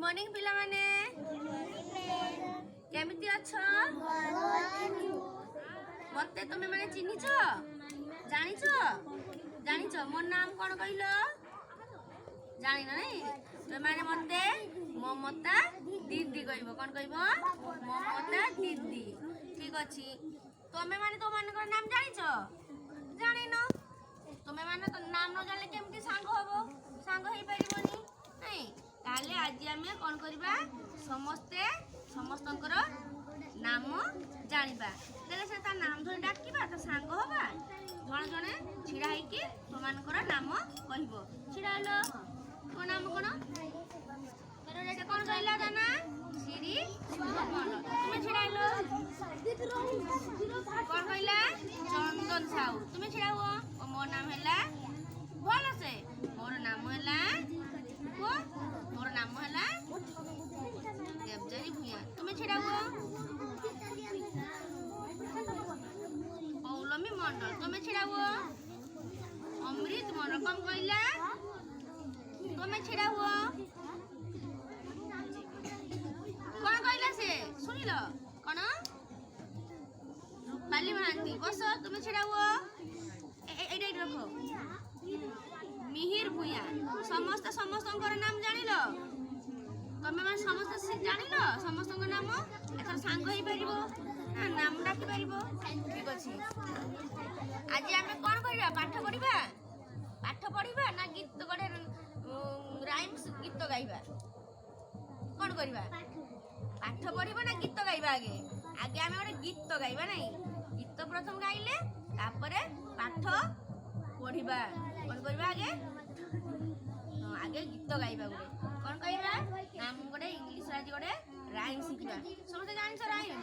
morning पिला माने केमिति अछ मते तुमे माने चिन्हिछ जानिछ मोर नाम कोन कहिलो जानि नै तुमे माने मते ममता दीदी कहबो कोन कहबो ममता दीदी ठीक अछि तुमे माने तो मानकर नाम जानिछ जानि न तुमे माने तो नाम न जानले केमिति सांग होबो सांग हेई परिबोनी नै ताले आज आमे कोन करबा समस्तंकर नाम जानिबा तेले से ता नाम धरि डाकिबा त सांग होबा जण जणे छिडा हेकी तुमानकर नाम कहबो छिडा हलो तो नाम कोन मेरो रेटा कोन कहला दाना श्री सुमन तुमे छिडा हलो कोन कहला चंदन साहू तुमे छिडा हो मोर नाम हैला भल से मोर नाम हैला मोर नाम हैला देवजानी भुया तुमे छिडा हो पौलमी मंडल तुमे छिडा हो अमृत मंडल कम कहला तुमे छिडा हो कोन कहला से सुनिलो कोन रूपाली महांती बस तुमे छिडा हो एडे रखो मिहिर भुया समस्तंकर नाम जानिलो तमे माने समस्त जानिलो समस्तंकर नाम एकर सांग होई परिबो नाम डाकी परिबो ठीक अछि आज हमें कोन करिबा पाठ पढिबा ना गीत गडे राइम्स गीत गाइबा कोन करिबा पाठ पढिबा ना गीत गाइबा आगे हमें ओटे गीत गाइबा नै गीत प्रथम गाइले तापरे पाठ पढिबा कोन करिबा आगे गीत गाइबा गोटे कोन कहिबा नाम गोटे इंग्लिश आज गोटे राइम शिखिबा समझे जानिछ राइम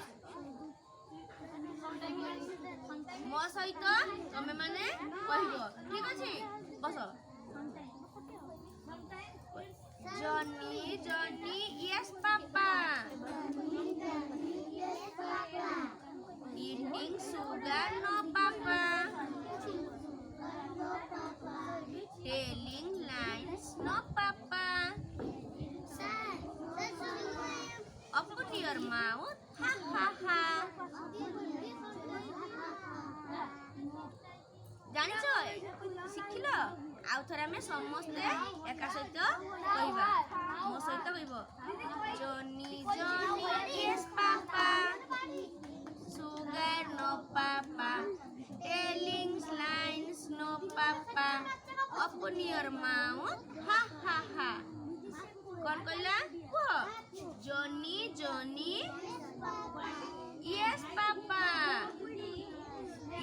मो सहित तमे माने कहिबो ठीक अछि बस जॉनी यस पापा eating sugar no papa telling lies no papa open your mouth ha ha ha जानिछ शिखिलो आउ थरा में समस्ते एका सहित कहिबा मो सहित कहिबो Johnny yes papa sugar no papa telling lies no papa open your mouth ha ha ha कौन कहला को जॉनी यस पापा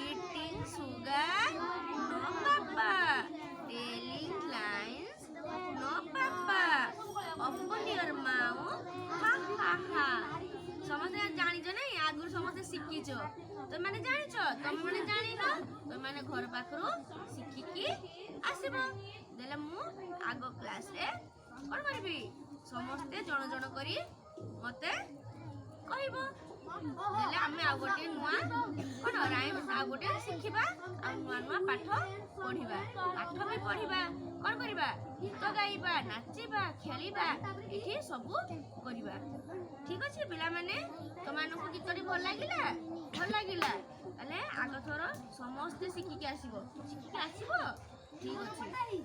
eating sugar no papa telling lies no papa open your mouth ha ha ha समस्त जानिछ नै आगुर समस्त शिखिछो तो माने जानिछ तुम माने जानिनो तो माने घर पाखरो शिखिकी आसीबो देले मु आगो क्लास रे कोन करबी समस्ते जण करी मते कहिबो देले हमें आ गोटे नुआ कोन राइम आ गोटे शिखिबा आ नुआ पाठ पढिबा पाठ भी पढिबा कोन करबा गीत गाइबा नाचिबा खेलिबा एठी सब करिबा ठीक अछि पिला माने तमानको गीतरी भल लागिला अले आगो थोर समस्त शिखिके आसीबो ठीक अछि